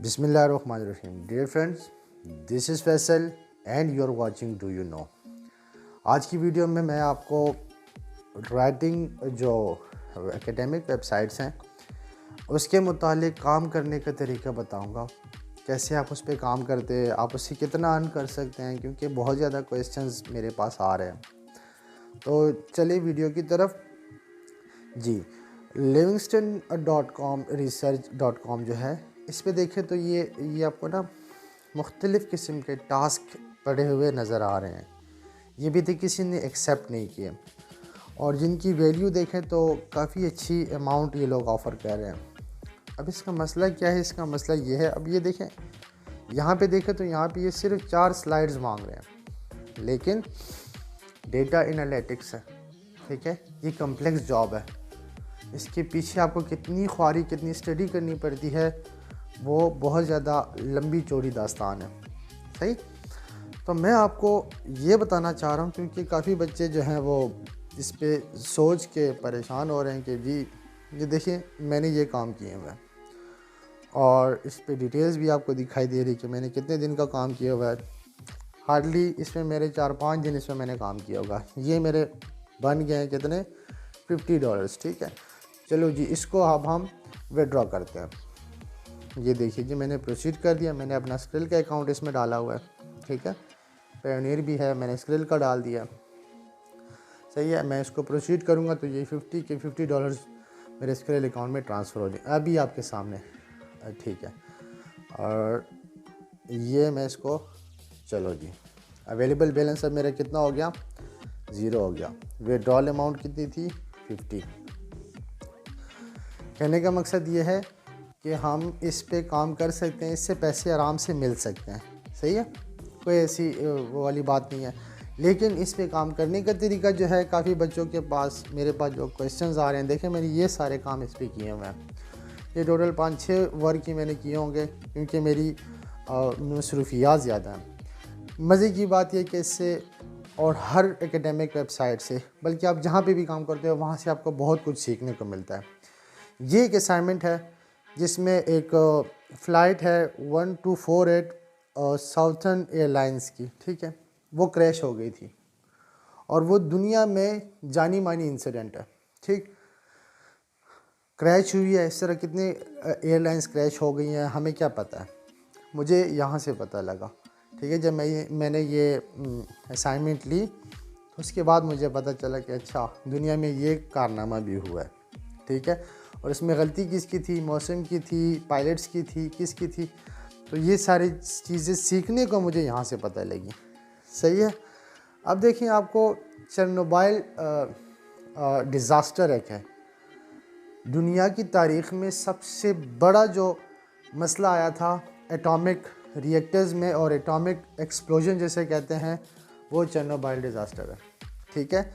बिस्मिल्लाहिर्रहमानिर्रहीम। Dear friends, this is Faisal and you are watching do you know. आज की video में मैं आपको राइटिंग जो एकेडमिक वेबसाइट्स हैं उसके मुतालिक काम करने का तरीका बताऊंगा। कैसे आप उस पर काम करते हैं, आप उससे कितना अर्न कर सकते हैं, क्योंकि बहुत ज़्यादा क्वेश्चंस मेरे पास आ रहे हैं। तो चलिए वीडियो की तरफ। जी, livingston.com research.com जो है, इस पे देखें तो ये आपको ना मुख्तलिफ़ किस्म के टास्क पड़े हुए नज़र आ रहे हैं। ये भी तो किसी ने एक्सेप्ट नहीं किए, और जिनकी वैल्यू देखें तो काफ़ी अच्छी अमाउंट ये लोग ऑफ़र कर रहे हैं। अब इसका मसला क्या है? इसका मसला ये है, अब ये देखें, यहाँ पे देखें तो यहाँ पे ये सिर्फ 4 स्लाइड्स मांग रहे हैं, लेकिन डेटा एनालिटिक्स है, ठीक है, ये कम्प्लेक्स जॉब है। इसके पीछे आपको कितनी ख्वारी, कितनी स्टडी करनी पड़ती है, वो बहुत ज़्यादा लंबी चौड़ी दास्तान है। सही। तो मैं आपको ये बताना चाह रहा हूँ, क्योंकि काफ़ी बच्चे जो हैं वो इस पे सोच के परेशान हो रहे हैं कि जी ये देखिए मैंने ये काम किए हुए हैं, और इस पे डिटेल्स भी आपको दिखाई दे रही कि मैंने कितने दिन का काम किया हुआ है। हार्डली इसमें मेरे 4-5 दिन इसमें मैंने काम किया होगा। ये मेरे बन गए हैं कितने, $50। ठीक है, चलो जी, इसको अब हम विड्रॉ करते हैं। ये देखिए जी, मैंने प्रोसीड कर दिया। मैंने अपना स्क्रिल का अकाउंट इसमें डाला हुआ है, ठीक है, पायोनियर भी है, मैंने स्क्रिल का डाल दिया। सही है, मैं इसको प्रोसीड करूँगा तो ये $50 मेरे स्क्रिल अकाउंट में ट्रांसफ़र हो जाए अभी आपके सामने, ठीक है। और ये मैं इसको, चलो जी, अवेलेबल बैलेंस अब मेरा कितना हो गया, 0 हो गया। विड्रॉल अमाउंट कितनी थी, 50। कहने का मकसद ये है कि हम इस पे काम कर सकते हैं, इससे पैसे आराम से मिल सकते हैं। सही है, कोई ऐसी वो वाली बात नहीं है। लेकिन इस पे काम करने का तरीका जो है, काफ़ी बच्चों के पास, मेरे पास जो क्वेश्चंस आ रहे हैं, देखें मैंने ये सारे काम इस पे किए हुए हैं। ये टोटल 5-6 वर्क ही मैंने किए होंगे, क्योंकि मेरी मसरूफियात ज़्यादा हैं। मज़े की बात यह कि इससे और हर एकेडमिक वेबसाइट से, बल्कि आप जहाँ पे भी काम करते हो वहाँ से आपको बहुत कुछ सीखने को मिलता है। ये एक असाइनमेंट है जिसमें एक फ़्लाइट है 1248 साउथर्न एयरलाइंस की, ठीक है, वो क्रैश हो गई थी, और वो दुनिया में जानी मानी इंसिडेंट है। ठीक, क्रैश हुई है। इस तरह कितने एयरलाइंस क्रैश हो गई हैं, हमें क्या पता है, मुझे यहाँ से पता लगा। ठीक है, जब मैंने ये असाइनमेंट ली तो उसके बाद मुझे पता चला कि अच्छा, दुनिया में ये कारनामा भी हुआ है। ठीक है, और इसमें गलती किसकी थी, मौसम की थी, पायलट्स की थी, किसकी थी। तो ये सारी चीज़ें सीखने को मुझे यहाँ से पता लगी। सही है। अब देखिए, आपको चेरनोबिल डिज़ास्टर एक है, दुनिया की तारीख़ में सबसे बड़ा जो मसला आया था एटॉमिक रिएक्टर्स में, और एटॉमिक एक्सप्लोजन जैसे कहते हैं, वो चेरनोबिल डिज़ास्टर है। ठीक है,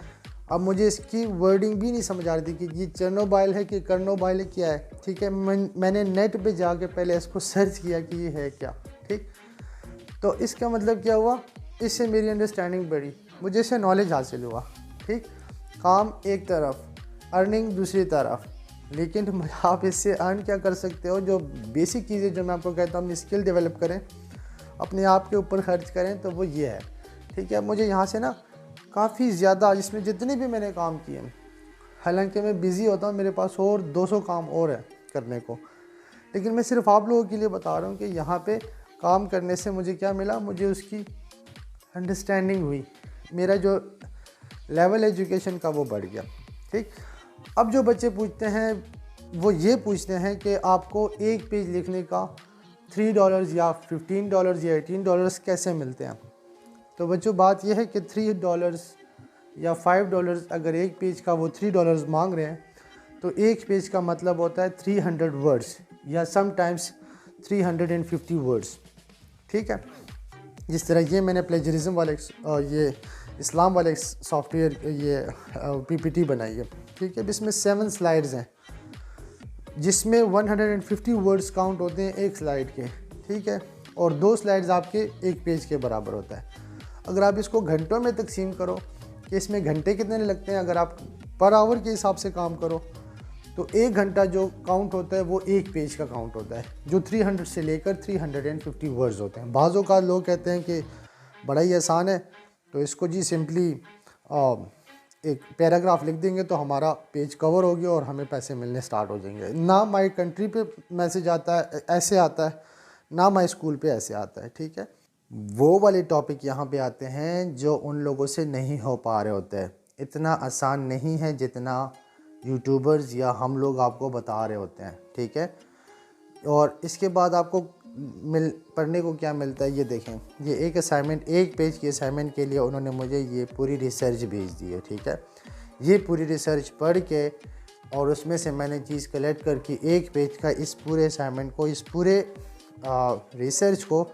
अब मुझे इसकी वर्डिंग भी नहीं समझ आ रही थी कि ये चेरनोबिल है कि कर्नोबिल है, क्या है। ठीक है, मैंने नेट पे जाके पहले इसको सर्च किया कि ये है क्या। ठीक, तो इसका मतलब क्या हुआ, इससे मेरी अंडरस्टैंडिंग बढ़ी, मुझे इससे नॉलेज हासिल हुआ। ठीक, काम एक तरफ, अर्निंग दूसरी तरफ, लेकिन आप इससे अर्न क्या कर सकते हो, जो बेसिक चीज़ें जो मैं आपको कहता हूँ, अपनी स्किल डेवलप करें, अपने आप के ऊपर खर्च करें, तो वो ये है। ठीक है, मुझे यहाँ से ना काफ़ी ज़्यादा, जिसमें जितने भी मैंने काम किए, हालांकि मैं बिज़ी होता हूँ, मेरे पास और 200 काम और है करने को, लेकिन मैं सिर्फ आप लोगों के लिए बता रहा हूँ कि यहाँ पे काम करने से मुझे क्या मिला, मुझे उसकी अंडरस्टैंडिंग हुई, मेरा जो लेवल एजुकेशन का वो बढ़ गया। ठीक, अब जो बच्चे पूछते हैं वो ये पूछते हैं कि आपको एक पेज लिखने का $3 या $15 या $18 कैसे मिलते हैं। तो बच्चों, बात यह है कि $3 या $5 अगर एक पेज का वो $3 मांग रहे हैं, तो एक पेज का मतलब होता है 300 वर्ड्स या समटाइम्स 350 वर्ड्स। ठीक है, जिस तरह ये मैंने प्लेजरिज्म वाले ये इस्लाम वाले सॉफ्टवेयर ये पीपीटी बनाई है। ठीक है, इसमें 7 स्लाइड्स हैं, जिसमें 150 वर्ड्स काउंट होते हैं एक स्लाइड के। ठीक है, और 2 स्लाइड्स आपके एक पेज के बराबर होता है। अगर आप इसको घंटों में तकसीम करो कि इसमें घंटे कितने लगते हैं, अगर आप पर आवर के हिसाब से काम करो, तो 1 घंटा जो काउंट होता है वो एक पेज का काउंट होता है, जो 300 से लेकर 350 वर्ड्स होते हैं। बाज़ों का लोग कहते हैं कि बड़ा ही आसान है, तो इसको जी सिंपली एक पैराग्राफ लिख देंगे तो हमारा पेज कवर हो गया और हमें पैसे मिलने स्टार्ट हो जाएंगे। ना माई कंट्री पे मैसेज आता है ऐसे आता है, ना माई स्कूल पे ऐसे आता है, ठीक है। वो वाले टॉपिक यहाँ पे आते हैं जो उन लोगों से नहीं हो पा रहे होते हैं। इतना आसान नहीं है जितना यूट्यूबर्स या हम लोग आपको बता रहे होते हैं, ठीक है। और इसके बाद आपको पढ़ने को क्या मिलता है, ये देखें। ये एक असाइनमेंट, एक पेज की असाइनमेंट के लिए उन्होंने मुझे ये पूरी रिसर्च भेज दी है, ठीक है। ये पूरी रिसर्च पढ़ के और उसमें से मैंने चीज़ कलेक्ट करके एक पेज का इस पूरे असाइनमेंट को, इस पूरे रिसर्च को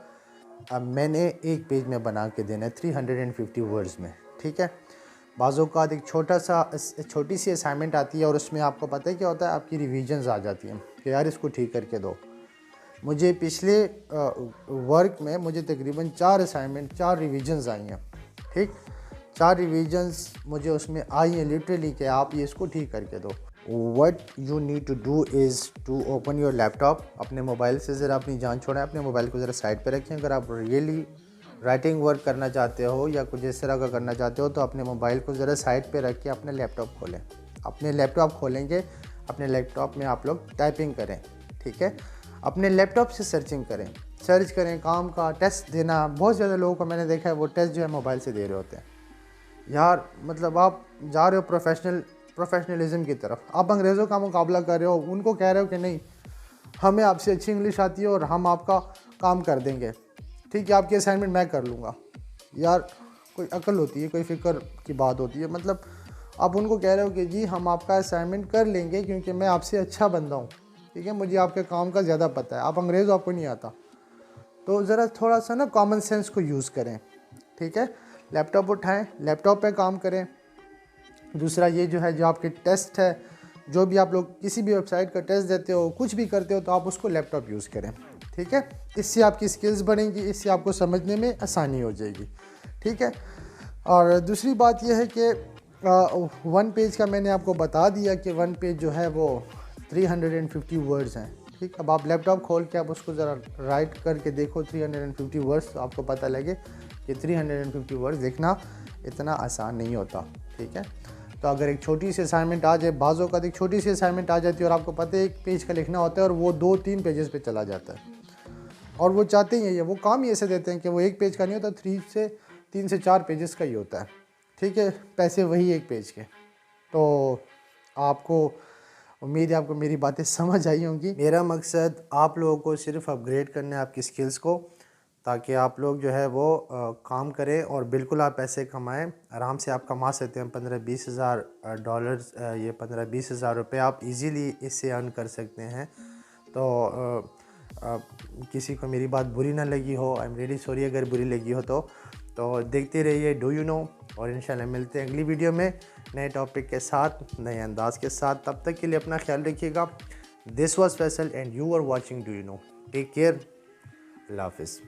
मैंने एक पेज में बना के देना है 350 वर्ड्स में, ठीक है। बाज़ों का एक छोटी सी असाइनमेंट आती है और उसमें आपको पता है क्या होता है, आपकी रिविजन्स आ जाती हैं कि यार इसको ठीक करके दो। मुझे पिछले वर्क में मुझे तकरीबन 4 असाइनमेंट, 4 रिविजन्स आई हैं, ठीक। 4 रिविजन्स मुझे उसमें आई हैं लिटरली कि आप ये इसको ठीक करके दो। What you need to do is to open your laptop. अपने मोबाइल से ज़रा अपनी जान छोड़ें, अपने मोबाइल को ज़रा साइड पे रखें। अगर आप रियली राइटिंग वर्क करना चाहते हो या कुछ इस तरह का करना चाहते हो तो अपने मोबाइल को ज़रा साइड पे रख के अपने लैपटॉप खोलें। अपने लैपटॉप खोलेंगे, अपने लैपटॉप में आप लोग टाइपिंग करें, ठीक है। अपने लैपटॉप से सर्चिंग करें, सर्च करें काम का, टेस्ट देना। बहुत ज़्यादा लोगों को मैंने देखा है वो टेस्ट जो है मोबाइल से दे रहे होते हैं। यार मतलब आप जा रहे हो प्रोफेशनलिज्म की तरफ, आप अंग्रेज़ों का मुकाबला कर रहे हो, उनको कह रहे हो कि नहीं हमें आपसे अच्छी इंग्लिश आती है और हम आपका काम कर देंगे, ठीक है, आपकी असाइनमेंट मैं कर लूँगा। यार कोई अकल होती है, कोई फ़िक्र की बात होती है। मतलब आप उनको कह रहे हो कि जी हम आपका असाइनमेंट कर लेंगे क्योंकि मैं आपसे अच्छा बंदा हूँ, ठीक है, मुझे आपके काम का ज़्यादा पता है। आप अंग्रेज़ आपको नहीं आता, तो ज़रा थोड़ा सा ना कॉमन सेंस को यूज़ करें, ठीक है। लैपटॉप उठाएं, लैपटॉप पे काम करें। दूसरा ये जो है, जो आपके टेस्ट है, जो भी आप लोग किसी भी वेबसाइट का टेस्ट देते हो, कुछ भी करते हो, तो आप उसको लैपटॉप यूज़ करें, ठीक है। इससे आपकी स्किल्स बढ़ेंगी, इससे आपको समझने में आसानी हो जाएगी, ठीक है। और दूसरी बात यह है कि 1 पेज का मैंने आपको बता दिया कि 1 पेज जो है वो 350 वर्ड्स हैं, ठीक। अब आप लैपटॉप खोल के आप उसको ज़रा राइट करके देखो 350 वर्ड्स, तो आपको पता लगे कि 350 वर्ड्स लिखना इतना आसान नहीं होता, ठीक है। तो अगर एक छोटी सी असाइनमेंट आ जाए, बाज़ों का एक छोटी सी असाइनमेंट आ जाती है और आपको पता है 1 पेज का लिखना होता है और वो 2-3 पेजेस पे चला जाता है, और वो चाहते ही हैं, वो काम ही ऐसे देते हैं कि वो 1 पेज का नहीं होता, 3 से 4 पेजेस का ही होता है, ठीक है। पैसे वही 1 पेज के। तो आपको उम्मीद है आपको मेरी बातें समझ आई होंगी। मेरा मकसद आप लोगों को सिर्फ अपग्रेड करना है आपकी स्किल्स को, ताकि आप लोग जो है वो काम करें और बिल्कुल आप पैसे कमाएं। आराम से आप कमा सकते हैं 15-20 हज़ार डॉलर्स, ये 15-20 हज़ार रुपये आप इजीली इससे अर्न कर सकते हैं। तो किसी को मेरी बात बुरी ना लगी हो, आई एम रियली सॉरी अगर बुरी लगी हो तो देखते रहिए डू यू नो, और इंशाल्लाह मिलते हैं अगली वीडियो में नए टॉपिक के साथ, नए अंदाज के साथ। तब तक के लिए अपना ख्याल रखिएगा। This was Faisal and you are watching do you know. Take care, अल्लाह हाफिज़।